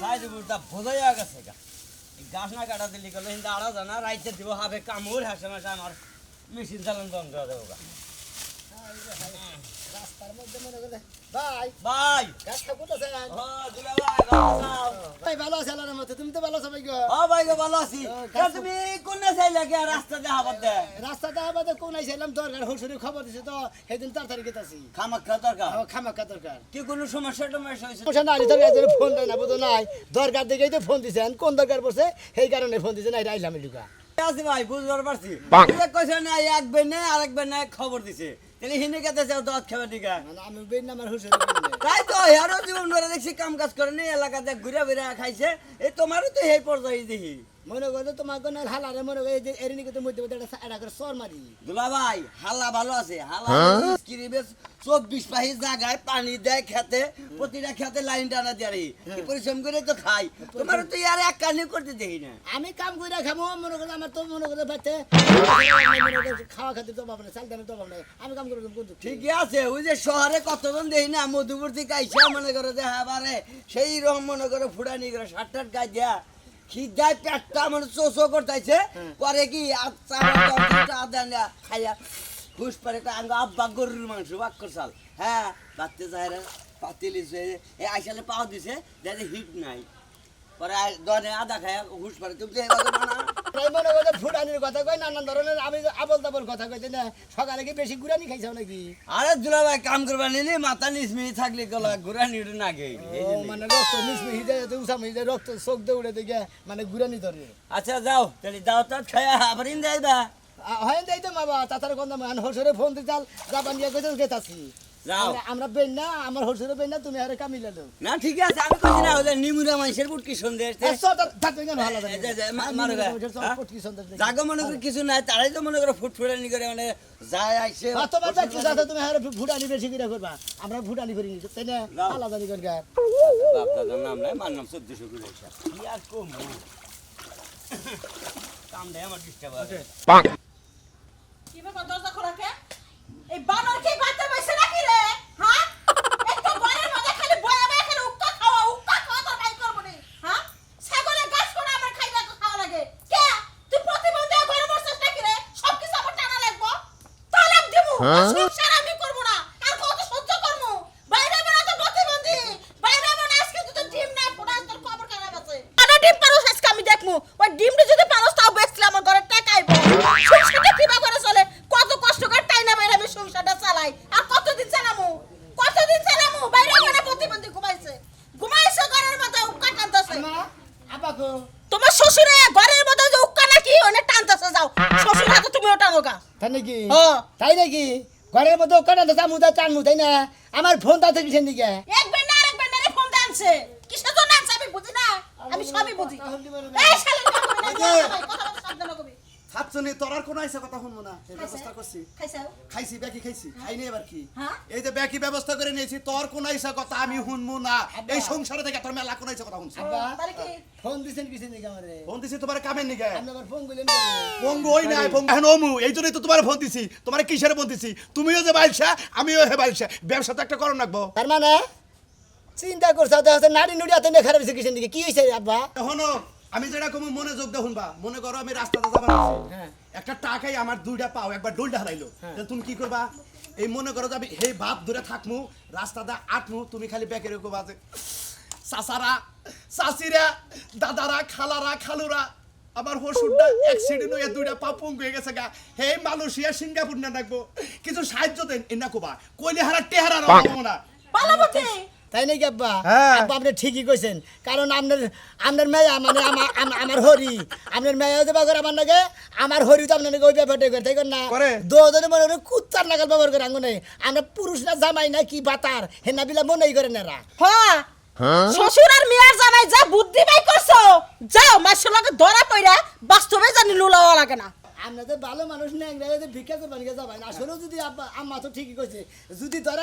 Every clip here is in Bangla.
সাইজ বুড়টা বোঝাইয়া গেছে গা গাছ না কাটা দিলি গেল কিন্তু আড়া জানা রাইতে দিব হবে কামড় হাসে মাসে আমার মেশিন চালান বন্ধ করে দেবো গা রাস্তার মধ্যে মনে করে ভাই ভাই গাছটা কোথায় ও দুলা ভাই বাসাও ভাই ভালো আছে আল্লাহর মতে তুমি তো ভালো আছো ভাই গো ও ভাই গো ভালো আছি তুমি কোন চাইলে কি রাস্তা দেখা বাদে রাস্তাটা আমাদের কোন আইছিলাম দরকার হসুরি খবর দিছে তো সেদিন তাড়াতাড়ি গেতাছি খামাখা দরকার খামাকা দরকার কি কোনো সমস্যা হয়েছে সমস্যা নাই তো এদের ফোন দেয় না বুঝো নাই দরকার দেখেই তো ফোন দিছেন কোন দরকার পড়ছে সেই কারণে ফোন দিছেন এই আইলাম লুকা আছি ভাই বুঝবার পারছি কইছে না এক বেনে আরেক বেনে খবর দিছে তাহলে হিনে কেতে যাও দাঁত খাবে ঠিক মানে আমি বেন আমার হসুরি তাই তো আরো জীবন ধরে দেখছি কাম কাজ করে নি এলাকাতে ঘুরে ঘুরে খাইছে এই তোমারও তো এই পর্যায়ে দেখি মনে করো তোমার কোন হালারে মনে করে যে এর নিকে তো মধ্যে মধ্যে একটা করে সর মারি দুলা ভাই হাল্লা ভালো আছে হাল্লা স্ক্রিবেস 24 পাহি জায়গায় পানি দেয় খেতে প্রতিটা খেতে লাইন টানা দেয় পরিশ্রম করে তো খাই তোমার তো ইয়ার এক কানি করতে দেখি না আমি কাম করে খাবো মনে করে আমার তো মনে করে বাইতে খাওয়া খাতে তো পাবো না চাল দামে তো পাবো না আমি কাম করে কোন ঠিকই আছে ওই যে শহরে কতজন দেখি না মধুপুর থেকে আইসা মনে করে যে হ্যাঁ বারে সেই রকম মনে করে ফুটানি করে শার্ট গায়ে দেয়া খিদায় পেটটা মানে চোচো করতেছে পরে কি আদা খাইয়া ঘুষ পারে আব্বা গরুর মাংস বাক করছাল হ্যাঁ বাড়তে যায় রে পাতিলিস এই আইসালে পাওয়া দিছে যাতে হিট নাই পরে দনে আদা খায়া ঘুষ পারে তুমি তো এভাবে মানা মনে করে ফুটানির কথা কই নানান ধরনের আমি আবল তাবল কথা কইতে না সকালে কি বেশি গুড়ানি খাইছাও নাকি আরে দুলা ভাই কাম করবা নিলি মাথা নিসমি থাকলে গলা গুড়ানি উঠে না গে মানে রক্ত নিসমি হিদে উসাম হিদে রক্ত চোখ দে উড়ে দেখে মানে গুড়ানি ধরে আচ্ছা যাও তাহলে দাও তো খায়া আবার ইন যাইবা হয় দেই তো বাবা তাতার কোন মান হসরে ফোন দিতাল জাপান দিয়া কইতে গেতাছি যাও আমরা বেন না আমার হসরে বেন না তুমি আরে কামিলা দাও না ঠিক আছে আমি কইছি না ওদের নিমুরা মাইশের বুট কি সন্দেশ জাগো মনে করি কিছু নাই তারাই তো মনে করো ফুটফুটানি করে মানে যায় আইসে তোমার দেখছি দাদা তুমি আরে ফুটানি বেশি করে করবা আমরা ফুটানি করি নি তাই না আলাদা নি করগা বাপ দাদার নাম নাই মার নাম 1400 করে কি আর কম কাম দেয় আমার ডিস্টার্ব আছে কি ব্যাপার দরজা খোলা কে এই বানর কি বাচ্চা বসে নাকি রে হ্যাঁ একটু ঘরের মধ্যে খালি বয়া বয়া খালি উক্কা খাওয়া তো নাই করব নি হ্যাঁ ছাগলের গাছ কোন আমার খাইবা খাওয়া লাগে কে তুই প্রতিবন্ধী ঘরে বসছিস নাকি রে সব কিছু আমার টানা লাগবো তালাক দেবো সংসার আমি করব না আর কত সহ্য করব বাইরে বেরা তো প্রতিবন্ধী বাইরে বেরা আজকে তুই তো ডিম না ফোড়া তোর খবর খারাপ আছে আরে ডিম পারোস আজকে আমি দেখমু ওই ডিমটা যদি পারোস তাও বেচলে আমার ঘরে টাকা আইবো সংসারটা কিবা করে চলে কত কষ্ট করে টাইনা বাইরে আমি সংসারটা চালাই আর কতদিন চালামু বাইরে মানে প্রতিবন্ধী ঘুমাইছে ঘরের মধ্যে উক্কা টানতেছে আপাকো তোমার শ্বশুরে ঘরের মধ্যে যে উক্কা নাকি ওনে টানতেছে যাও শ্বশুর হাতে তুমিও টানো গা তাই নাকি হ্যাঁ তাই নাকি ঘরের মধ্যে কাটা দা মুদা টানমু তাই না আমার ফোন তাতে কিসের দিকে একবার না আরেকবার না ফোন দানছে কিসের জন্য আনছে আমি বুঝি না আমি সবই বুঝি এই শালা কথা সাবধান কবি হাতছনি তোরার কোন আইসা কথা শুনবো না এই ব্যবস্থা করছি খাইছাও খাইছি ব্যাকি খাইছি খাইনি এবার কি হ্যাঁ এই যে ব্যাকি ব্যবস্থা করে নিয়েছি তোর কোন আইসা কথা আমি শুনবো না এই সংসারে থেকে তোর মেলা কোন আইসা কথা শুনছি তাহলে কি ফোন দিছেন কিসের দিকে আমারে ফোন দিছি তোমার কামের নিগে আপনি আবার ফোন কইলেন পঙ্গু ওই নাই পঙ্গু এখন ওমু এই জন্যই তো তোমার ফোন দিছি তোমার কিসের ফোন দিছি তুমিও যে বাইলছা আমিও হে বাইলছা ব্যবসা তো একটা করণ রাখবো তার মানে চিন্তা করছ তো নাড়ি নুড়ি হাতে নিয়ে খারাপ হইছে কিসের দিকে কি হইছে আব্বা এখনো আমি যেটা কম মনে যোগ দেখুন বা মনে করো আমি রাস্তাতে যাবার হ্যাঁ একটা টাকাই আমার দুইটা পাও একবার ডোলটা হারাইলো তুমি কি করবা এই মনে করো যাবে হে বাপ ধরে থাকমু রাস্তাটা আটমু তুমি খালি ব্যাকে রেখো বাজে চাচারা চাচিরা দাদারা খালারা খালুরা আমার হসুরটা অ্যাক্সিডেন্ট হয়ে দুইটা পা পঙ্গু হয়ে গেছে গা হে মালয়েশিয়া সিঙ্গাপুর না রাখবো কিছু সাহায্য দেন এনা কোবা কইলে হারা টেহারা রাখবো না পালাবতে তাই নাকি আব্বা হ্যাঁ। আব্বা আপনি ঠিকই কইছেন কারণ আপনার মেয়া মানে আমার হরি আপনার মেয়া দেবা করে আমার নাকি আমার হরি তো আপনার ওই ব্যাপারটা করে তাই না করে। দুজনে মনে করে কুত্তার নাগাল ব্যবহার করে আঙ্গুনে আমরা পুরুষ না জামাই না কি বাতার হেনা বিলা মনেই করে না হ্যাঁ শ্বশুর আর মেয়ের জামাই যা বুদ্ধি বাই করছো যাও মাসের লগে ধরা পড়া বাস্তবে জানি লুলাওয়া লাগে না আমরা তো ভালো মানুষ না একদম ভিক্ষা করবেন যাবাই না আসলে যদি আব্বা আম্মা তো ঠিকই কইছে যদি ধরা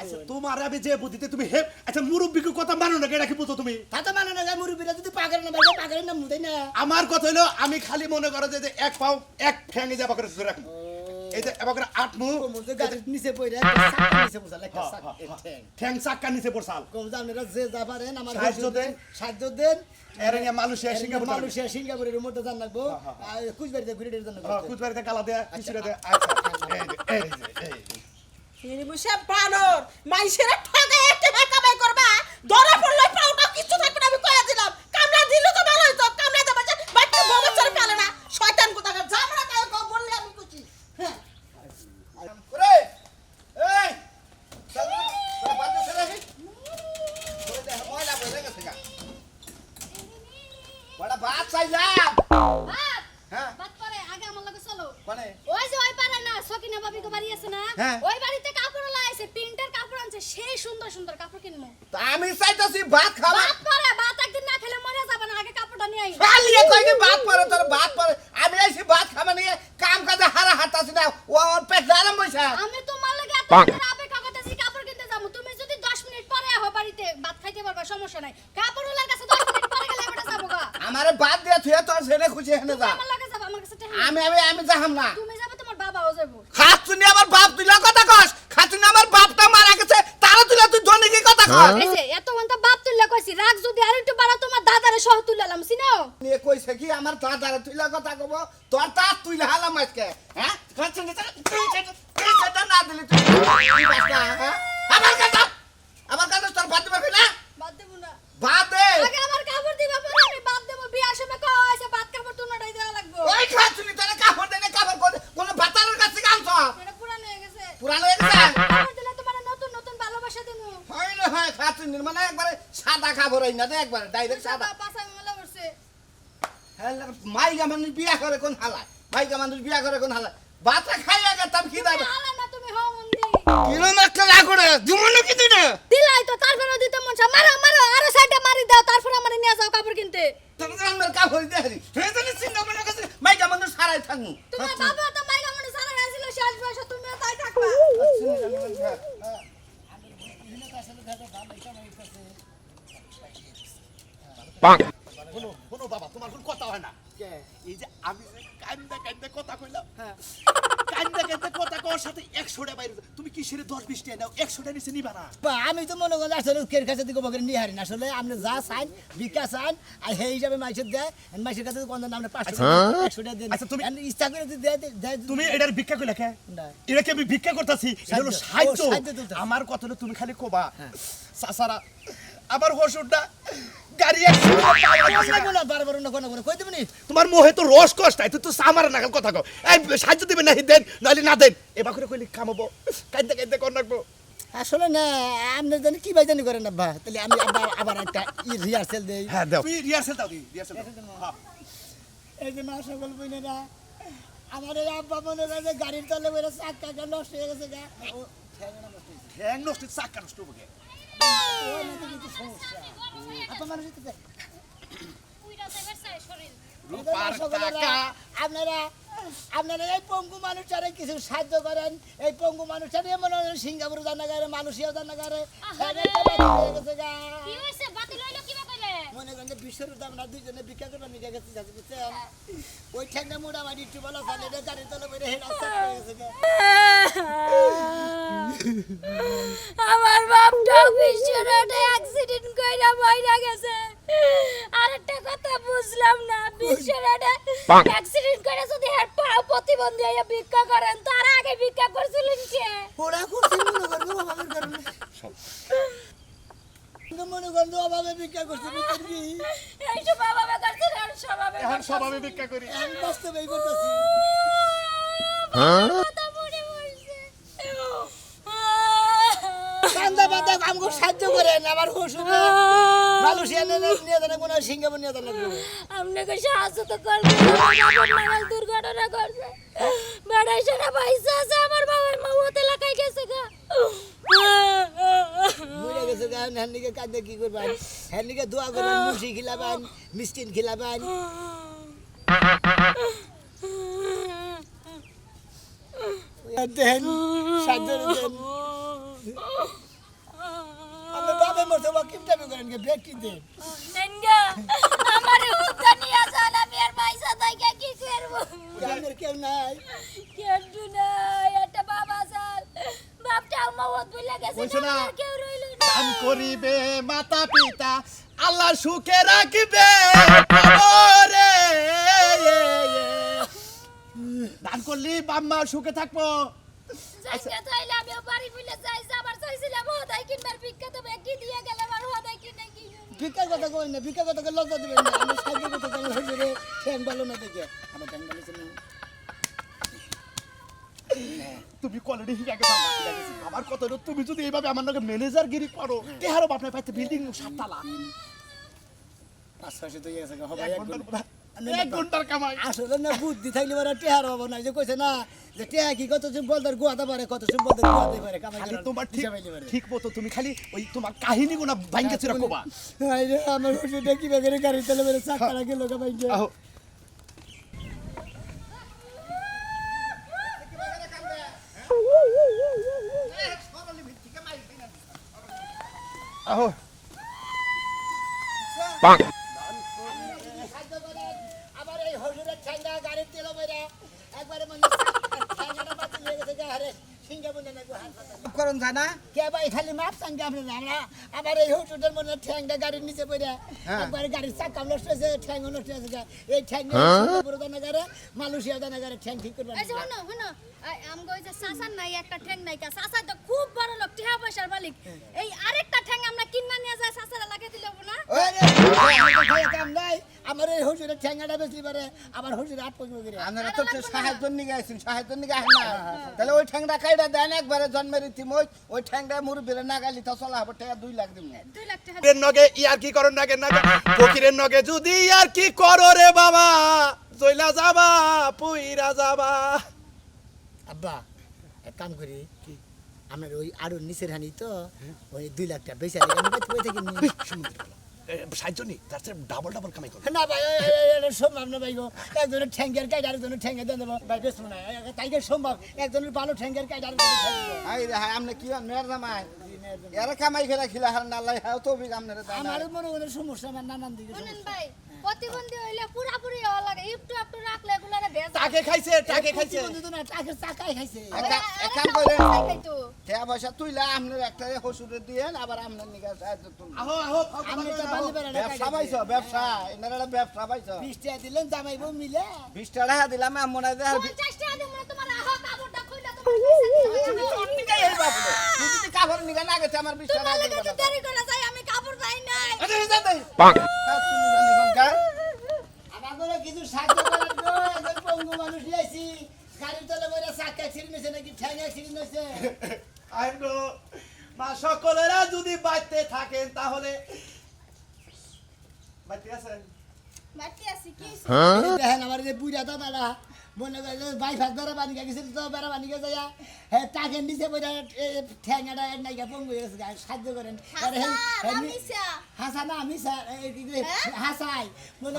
আচ্ছা তোমার আমি যে বুদ্ধিতে তুমি হে আচ্ছা মুরব্বিকে কথা মানো না এটা কি বুঝো তুমি তাতে মানে না যায় মুরব্বীরা যদি পাগল না পাগলের নাম মুদাই না আমার কথা হলো আমি খালি মনে করো যে এক পাও এক ফ্যাঙে যাবা করে রাখবো এই যে এবার করে আটমু মধ্যে গাড়ির নিচে পড়ে চাকা নিচে বসা লাগে ঠ্যাং চাক্কা নিচে পড়ছাল কম আপনারা যে যা পারেন আমার সাহায্য দেন। সাহায্য দেন এর নিয়ে মালয়েশিয়া সিঙ্গাপুর মালয়েশিয়া সিঙ্গাপুরের মধ্যে জান লাগবো কুচবিহারিতে ঘুরে জান লাগবো কুচবাড়িতে গালা দেয়া কিছুটা দেয়া আচ্ছা এই যে ইনি বসে বানর মাইসেরা ঠগায় টাকা কামাই করবা ধরা পড়লে পাউটা কিছু থাকবে না আমি কইয়া দিলাম কামলা দিল তো ভালো হইতো কামলা দেবা যে বাচ্চা বউ চলে ফেলে না শয়তান কোথাকার জামরা কায় কো বললে আমি খুশি হ্যাঁ ওরে এই চল তোর বাদ দে রে ওই দেখ ময়লা বইলে গেছে গা বড় ভাত চাইলাম হ্যাঁ বাদ পরে আগে আমার লগে চলো মানে ওই যে ওই পারে না সকিনা ভাবি গো বাড়ি আছে না হ্যাঁ। ওই বাড়িতে কাপড় লাগাইছে প্রিন্টের কাপড় আনছে সেই সুন্দর সুন্দর কাপড় কিনমু তা আমি চাইতাছি ভাত খাবা বাদ পরে ভাত একদিন না খেলে মরে যাবে না আগে কাপড়টা নিয়ে আই খালিয়ে কই যে ভাত পরে তোর ভাত পরে আমি আইছি ভাত খাবা নিয়ে কাম কাজে হারা হাতাছি না ও ওর পেট আরাম বইছা আমি তোমার লগে এত করে আবেগ করতেছি কাপড় কিনতে যাবো তুমি যদি 10 মিনিট পরে আহো বাড়িতে ভাত খাইতে পারবা সমস্যা নাই কাপড় ওলার কাছে 10 মিনিট পরে গেলে বেটা যাবো গা আমারে ভাত দিয়া থুয়ে তোর ছেলে খুশি হেনে যা আমার লগে যাবো আমার কাছে টাকা আমি যাহাম না তুমি যাবে তোমার বাবাও যাবো খাতুনি আমার বাপ তুইলা কথা কস খাতুনি আমার বাপটা মারা গেছে তারা তুইলা তুই ধনী কি কথা কস এই যে এত ঘন্টা বাপ তুললে কইছি রাগ যদি আর একটু বাড়া তোমার দাদারে সহ তুললাম সিনাও নিয়ে কইছে কি আমার দাদারে তুইলা কথা কব তোর তা তুইলা হালাম আজকে হ্যাঁ খাতুনি সেটা না দিলি তুই কি বাস্তা হ্যাঁ আমার কাছে তোর ভাত দিবা না বাদ দেবো না ভাত দে আগে আমার কাপড় দিবা পরে আমি বাদ দেবো বিয়ার সময় কইছে ভাত কাপড় তুনাটাই দেওয়া লাগবে ওই খাতুনি তোরে কাপড় দেনে কাপড় কোন ভাতারের কাছে কামছ এটা পুরানো হয়ে গেছে পুরানো হয়ে গেছে কাপড় দিলে তোমার নতুন নতুন ভালোবাসা দিমু হয় না হয় খাতুনি মানে একবারে সাদা কাপড় হই না দে একবারে ডাইরেক্ট সাদা পাছা মেলা করছে হ্যাঁ মাইগা মানুষ বিয়া করে কোন হালায় মাইগা মানুষ বিয়া করে কোন হালায় ভাতটা খাইয়া গেতাম কি দাবে আলা না তুমি হও মন্দি কিলো মাত্র না করে জীবন কি দিনে দিলাই তো তারপরে দিতে মন চা মারো মারো আরো সাইডে মারি দাও তারপর আমারে নিয়ে যাও কাপড় কিনতে তুমি আমার কাপড় দেখারি হে জানি চিন্তা মনে কাছে মাইগা মানুষ সারাই থাকু তোমার বাবা তো মাইগা মনে সারা গেছিল শেষ বয়সে তুমি তাই থাকবা শোনো বাবা তোমার কোন কথা হয় না এই যে আমি যে কান্দা কথা কইলাম কান্দা কথা কওয়ার সাথে 100 টা বাইরে তুমি কি সেরে 10 20 টা নাও 100 টা নিচে নিবা না আমি তো মনে করি আসলে কের কাছে দিকে বকরে নিয়ে হারি না আসলে আপনি যা চান বিকাশ চান আর সেই হিসাবে মাইসের দেয় মাইসের কাছে কোন নামে 500 100 টাকা দেন আচ্ছা, তুমি- ইচ্ছা করে যদি দেয় তুমি এটার ভিক্ষা কইলা কে না। এটাকে আমি ভিক্ষা করতেছি এটা হলো সাহায্য। সাহায্য ও, সাহায্য তুলতাছি। আমার কথা হলো তুমি খালি কোবা সাসারা আমার হসুরটা গাড়ি অ্যাক্সিডেন্ট বারবার না কোন কই দিবনি তোমার মোহে তো রস কষ্ট তুই তো সামার নাগাল কথা কও এই সাহায্য দিবেন না দেন নাহলে না দেন এবার করে কইলি কামাবো কাইতে কোন রাখবো আসলে না আপনি জানি কি ভাই জানি করেন আব্বা তাহলে আমি আবার একটা রিহার্সেল দেই হ্যাঁ দাও তুই রিহার্সাল দাও রিহার্সাল হ্যাঁ এই যে মা সকল বইনেরা আমার এই আব্বা মনে করে যে গাড়ির তলে বইরা চাকা নষ্ট হয়ে গেছে গা হ্যাং নষ্ট চাকা নষ্ট হবে ওই না তো কিছু সমস্যা আপা মানুষ তো উইরা যাবে চাই শরীর রূপার টাকা আপনারা এই পঙ্গু মানুষটারে কিছু সাহায্য করেন এই পঙ্গু মানুষটারে মনে হয় সিঙ্গাপুর জানাগারে মালয়েশিয়া জানাগারে কি হইছে বাতিল হইলো কিবা কইলে মনে করেন যে বিশ্বর আমরা দুইজনে ভিক্ষা করবার নিয়ে গেছি বুঝছেন ওই ঠ্যাংটা মোটা মাটি একটু বলা চালে গাড়ি তলে বেড়ে হেড আসতে গেছে গা। আমার বাপটা বিশ্বরোডে অ্যাক্সিডেন্ট কইরা মইরা গেছে আরেকটা কথা বুঝলাম না বিশ্বরোডে অ্যাক্সিডেন্ট করে যদি হেড পাও প্রতিবন্ধী হয়ে ভিক্ষা করেন তার আগে ভিক্ষা করছিলেন কে ওরা করছে মনে করবো অভাবের কারণে মনে করবো অভাবে ভিক্ষা করছে বুঝছেন কি এই সব বাবা করছে আর স্বভাবে এখন স্বভাবে ভিক্ষা করি আমি বাস্তবেই করতেছি কথা মনে পড়ছে কান্দা বাদা আমাকে সাহায্য করেন আমার হুসুর মালয়েশিয়া নিয়ে যান কোনো সিঙ্গাপুর নিয়ে যান আপনাকে সাহায্য তো করবো নাগাল দুর্ঘটনা করছে বেড়াই সেনা পয়সা আছে আমার বাবার মা ওতে লাগাই গেছে গা মরে গেছে গা হ্যান্ডিকে কাঁদে কি করবেন হ্যান্ডিকে দোয়া করবেন মুসি খিলাবেন মিষ্টিন খিলাবেন দেন সাহায্য দেন আপনি বাবা মতো বা কিপটামি করেন কে ব্রেক কি দেন নেনগা আমারে হুতা নিয়া যান আমি আর পয়সা দাইকা কি করব আপনার কেউ নাই কেউ নাই একটা বাবা স্যার বাপটাও মওত বলে গেছে বলছো না? আমার কেউ রইল না দান করিবে মাতা পিতা আল্লাহ সুখে রাখবে ওরে দান করলি বাম্মা সুখে থাকবো জায়গা চাইলে আমিও বাড়ি ফিরে যাই আবার চাইছিলাম হোদাই কিনবার বিখ্যাত ব্যাগি দিয়ে গেলে আমার হোদাই কিনে কি ভিক্ষার কথা কই না ভিক্ষার কথা লজ্জা দিবেন না আমি সাহায্য করতে গেলে হইলে ঠ্যাং ভালো না দেখে আমার ঠ্যাং ভালো ছিল তুমি কোয়ালিটি ঠিক আছে আমার কথা হলো তুমি যদি এইভাবে আমার নাকি ম্যানেজার গিরি করো তেহারো বাপনা পাইতে বিল্ডিং সাততলা 5-6 তো গেছে হবে এক ঘন্টার কামাই আসলে না বুদ্ধি থাকলে বড় টেহার হবো না যে কইছে না যে টেহা কি কত সব বলদার গুয়াতে পারে কত সব বলদার গুয়াতে পারে কামাই খালি তোমার ঠিক হিসাব হইলে পারে। ঠিক মতো তুমি খালি ওই তোমার কাহিনী গুনা ভাঙ্গে ছিল কোবা আই রে আমার ওষুধটা কি বেগরে গাড়ি চলে বেরে চাকা লাগে লোক বাইকে আহো আহো আবার এই হজুরের ঠ্যাঙ্গা গাড়ির তেল বেরে একবারে মানে ঠ্যাঙ্গাটা বাতি হয়ে গেছে গারে সিংহে বলে না গো হাত করন যায় না কে ভাই খালি মাপ চাঙ্গে আপনি আমরা আবার এই হজুরের মনে ঠ্যাঙ্গা গাড়ির নিচে পড়ে একবারে গাড়ির চাকা নষ্ট হয়েছে ঠ্যাং নষ্ট হয়েছে এই ঠ্যাং পুরো দানা গারে মালয়েশিয়া দানা গারে ঠ্যাং ঠিক করবে আচ্ছা শোনো শোনো আমগো ওই যে সাসার নাই একটা ঠ্যাং নাই কা সাসা তো খুব বড় লোক টিহা পয়সার মালিক এই আরেকটা ঠ্যাং আমরা কিননা নিয়ে যায় সাসারা লাগিয়ে দিলে হবে না কাম নাই আমার এই হজুরের ঠ্যাঙ্গাটা বেশি পারে আবার হজুর আট পয়সা করে আপনারা তো সাহায্যের নিগে আইছেন সাহায্যের নিগে আসেন না তাহলে ওই ঠ্যাংটা কাইটা দেন একবারে জন্মের ইতিময় ওই ঠ্যাংটা মুরব্বিরে না গালি তো চলা হবে টাকা 2 লাখ দিমু 2 লাখ টাকা ফকিরের নগে ইয়ার কি করন নাগে নাগে ফকিরের নগে যদি ইয়ার কি করো রে বাবা জইলা যাবা পুইরা যাবা আব্বা এক কাম করি কি আমার ওই আরো নিচের হানি তো ওই 2 লাখ টাকা বেশি আমি বাইতে বই থেকে নিই সাইজনি তার চেয়ে ডাবল ডাবল কামাই করো না ভাই এটা সম্ভব না ভাই গো একজনের ঠ্যাঙ্গের কাজ আরেকজনের ঠ্যাঙ্গে দেন দেবো ভাই বেশ না তাইকে সম্ভব একজনের ভালো ঠ্যাঙ্গের কাজ আরেকজনের ঠ্যাঙ্গে আই রে হাই আমনে কি মেয়ের জামাই এরা কামাই খেলা খিলা হার না আল্লাহ হাও তো বিগ আমনে রে আমার মনে মনে সমস্যা আমার নানান দিকে শুনেন ভাই প্রতিবন্ধী হইলে পুরাপুরি হওয়া লাগে একটু একটু রাখলে এগুলারে ভেজ টাকে খাইছে টাকে খাইছে বন্ধু না টাকের চাকাই খাইছে এক কাম করেন খাইতো টাকা পয়সা তুইলা আমনে একটা হসুরে দিয়েন আবার আমনের নিগে সাহায্য তুল আহো আহো আমি তো বালি বেড়া ব্যবসা পাইছো ব্যবসা এনারা ব্যবসা পাইছো 20 টাকা দিলেন জামাইবো মিলে 20 টাকা দিলাম আমি মনে হয় 50 টাকা দিমু না তোমার আহা কাপড়টা খুইলা তোমার নিগে এই বাবু তুই যদি কাপড় নিগে না গেছে আমার 20 টাকা তোমার দিবে লাগে তো দেরি করে যাই আমি কাপড় পাই নাই আরে যা দে পাক তুমি জানি কোন গা আমাদের কিছু সাহায্য করার গো একজন পঙ্গু মানুষ লাইছি গাড়ির তলে বইরা চাকা ছিড়ে নিছে নাকি ঠ্যাঙ্গা ছিড়ে নিছে আইনো মা সকলেরা যদি বাইতে থাকেন তাহলে বাইতে আছেন বাকি আছে কি দেখেন আমার যে বুড়া দাদারা মনে করে যে বাইফাস বেড়া বানি গেছিল তো বেড়া বানি গেছে হ্যাঁ টাকে নিচে বইরা ঠ্যাঙ্গাটা নাইকা পঙ্গু হয়ে গেছে সাহায্য করেন আর হ্যাঁ আমিসা হাসানা আমি হাসাই মনে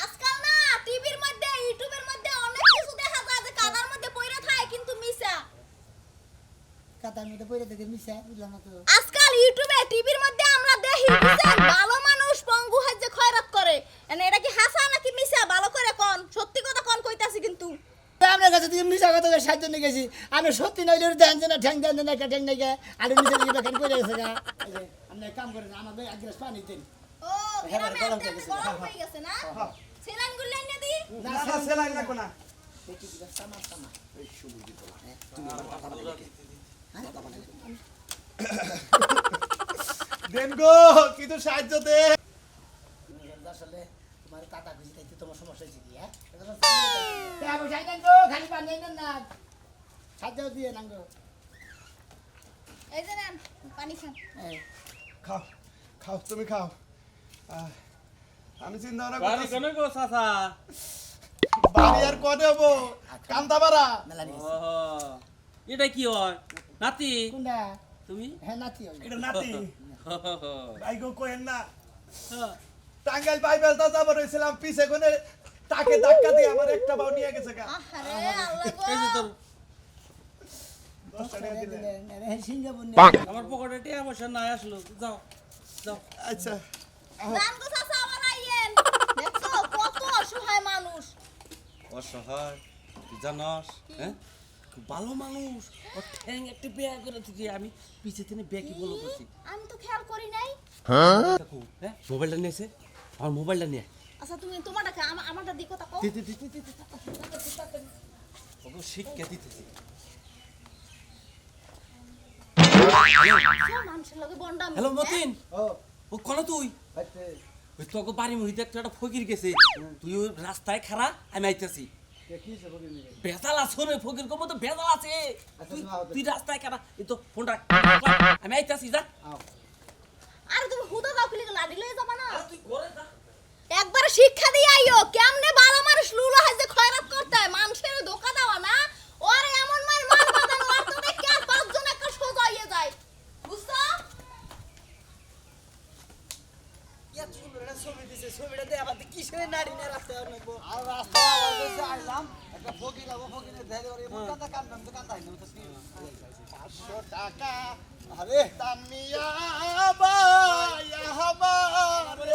আজকাল না টিভির মধ্যে ইউটিউবের মধ্যে অনেক কিছু দেখা যায় যে কাদার মধ্যে পইরা থাকে কিন্তু মিছা কাতার মধ্যে পড়ে থেকে মিশা বুঝলাম না তো আজকাল ইউটিউবে টিভির মধ্যে আমরা দেখি বুঝছেন ভালো মানুষ পঙ্গু হয়ে খয়রাত করে এনে এটা কি হাসা নাকি মিছা ভালো করে কোন সত্যি কথা কোন কইতাছি কিন্তু আপনার কাছে থেকে মিশা কথা সাহায্য নিয়ে গেছি আমি সত্যি নইলে দেন না ঠ্যাং দেন না একটা ঠ্যাং নাই আর নিচে দিকে বেকার পড়ে গেছে গা আপনি কাম করেন আমাকে এক গ্লাস পানি দিন ও গ্রামে গরম হয়ে গেছে না সেলাইন গুলো এনে দি না সেলাই না কোনা দেন গো কিছু সাহায্য দে আসলে তোমার কাটা খুশি থাকতে তোমার সমস্যা হয়েছে কি হ্যাঁ বসাই দেন গো খালি পানি নেন না সাহায্য দিয়ে না গো এই যে নেন পানি খান খাও খাও তুমি খাও আমি চিন্তা ভাবনা বাড়ি করতেছি কেন গো চাচা বাড়ি আর কনে হবো কান্দাপাড়া মেলা নিয়ে ওহো এটা কি হয় নাতি কোনটা তুমি হ্যাঁ নাতি হবে এটা নাতি ওহো। ভাই গো কোয়েন না হ্যাঁ। টাঙ্গাইল বাইবেল তো যাব রইছিলাম পিছে কোনে তাকে ধাক্কা দিয়ে আমার একটা বাউ নিয়ে গেছে গা আরে আল্লাহ গো এই যে তোর 10 টাকা দিলে সিঙ্গাপুর আমার পকেটে টিয়া পয়সা নাই আসলো যাও যাও আচ্ছা দান গো চাচা আবার আইয়েন দেখছো কত অসহায় অসহায় তুই জানস হ্যাঁ খুব ভালো মানুষ ও ঠ্যাং একটা বিয়া করে তুই আমি পিছে থেকে বিয়া কি বলো করছি আমি তো খেয়াল করি নাই। দেখো হ্যাঁ মোবাইলটা নিয়েছে আমার মোবাইলটা নিয়ে আচ্ছা তুমি তোমারটা আমারটা দিকো তাকো। ওকে শিক্ষা দিতেছি মানুষের লগে বন্ডা হ্যালো মতিন ও ও কোন তুই আচ্ছা ওই তোকে বাড়ি মহিতে একটা ফকির গেছে তুই ওই রাস্তায় খাড়া আমি আইতেছি কি সে বলি নি বেজাল আছে রে ফকির কম তো বেজাল আছে তুই রাস্তায় খাড়া এই তো ফোন রাখ আমি আইতেছি যা আর তুমি হুদা দাও কি লাগে লাডি লয়ে যাবা না? তুই ঘরে যা একবার শিক্ষা দিয়ে আইও কেমনে বালা মানুষ লুলো হাজে খয়রাত করতে হয় মানুষের ধোকা দেওয়া না। ওরে এমন মার বাদান ওর তো দেখে আর পাঁচজন একটা সোজা হয়ে যায় বুঝছো? ইয়া সুন্দর একটা ছবি দিছে ছবিটা দিয়ে আবার কিসের নারী না রাস্তায় অনেকবো আর রাস্তা আওয়াজ হইছে আইলাম একটা ফকির লাগো ফকিরে ধরে ওরে মন কান্দা কান্দা তো কান্দা হইলো তো 500 টাকা আরে তামিয়া বায়া হামারে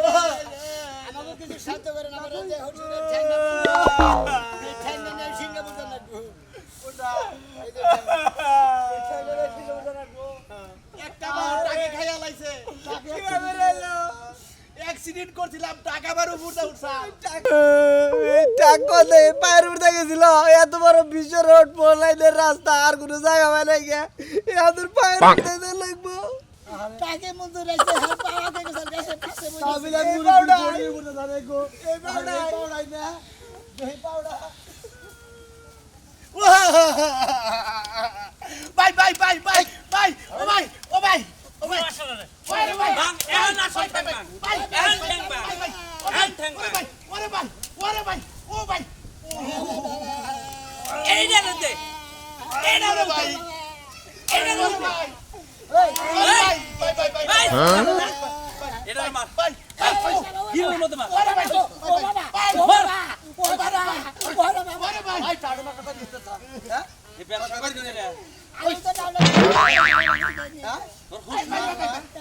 আমাকে কিছু সাহায্য করেন আমার যে হোটেলের ঠ্যাঙ্গা এই ঠ্যাঙ্গা নিয়ে সিঙ্গাপুর যান লাগবো ওটা এই যে ঠ্যাঙ্গা সিঙ্গাপুর যান লাগবো একটা বার টাকা খাইয়া লাইছে কিভাবে রেলো অ্যাক্সিডেন্ট করছিলাম টাকা বার উপরটা উঠছাম টাকা দে পায়ের উঠে গেছিল এত বড় বিশ্ব রোড পড়লাইনের রাস্তা আর কোনো জায়গা পাই নাই গে এদের পায়ের উঠে দে লাগবো টাকে মন্দির আছে হাত পাওয়া থেকে চল গেছে পাশে বসে তাবিলা মুড়ি মুড়ি মুড়ি জানে গো এই পাউডাই না এই পাউডা বাই বাই বাই বাই বাই ও ভাই ও ভাই ও ভাই ওরে ভাই এখন না সই ঠ্যাং ভাই এখন ঠ্যাং বা এখন ঠ্যাং বা ওরে ভাই ওরে ভাই ও ভাই এই না রে এই না রে ভাই এই না রে ভাই বাই বাই বাই বাই এটা মার বাই কি হলো মত মার ওরে ভাই ও বাবা ও বাবা ও বাবা ও বাবা ওরে ভাই ভাই টাড়ো মারতে পারি তো হ্যাঁ এই ব্যবসা করে দিলে রে আমি তো নাম হ্যাঁ তোর হুশ নাই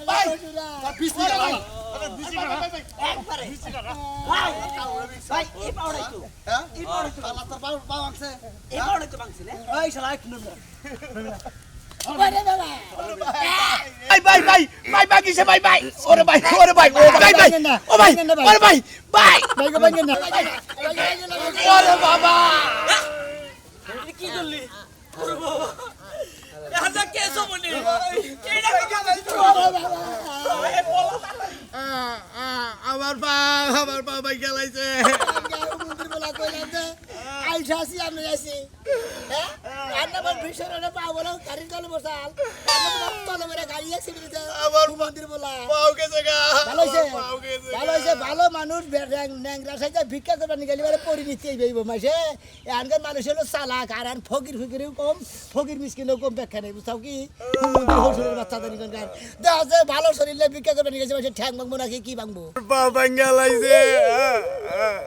ভাই বিসি ভাই একবারে ভাই এই পাউডাই তো হ্যাঁ এই পাউডাই তো আল্লাহ তোর বাবা আছে এই পাউডাই তো ভাঙছে না এই শালা এক নম্বর ওরে বাবা বাই বাই বাই বাই বাই কিসে বাই বাই ওরে ভাই ওরে ভাই ও ভাই ভাই ও ভাই ওরে ভাই বাই ভাই গো ভাই না ওরে বাবা কি করলি ওরে বাবা এটা কেসো বলি এটা আমার পা ভাই গেলাইছে মন্দির বলা কইলাম যে আইসা আসি আমি আসি হ্যাঁ রান্না বল ভিশরে পা বলা গাড়ি চলে বসাল রান্না তলে মেরে গাড়ি অ্যাক্সিডেন্ট আমার মন্দির বলা পাও গেছে গা ভালো হইছে পাও গেছে ভালো হইছে ভালো মানুষ ন্যাংরা সাইজে ভিক্ষা করবা নিগেলি বারে পরিণতি হইব মাসে এখানকার মানুষ হলো চালাক আর আন ফকির ফকিরও কম ফকির মিসকিনও কম ব্যাখ্যা নেই বুঝছাও কি মন্দির হসুরের বাচ্চা দানি কোনকার দেখা যায় ভালো শরীরে ভিক্ষা করবা নিগেছে মাসে ঠ্যাং ভাঙবো নাকি কি ভাঙবো পা ভাঙ্গা লাইছে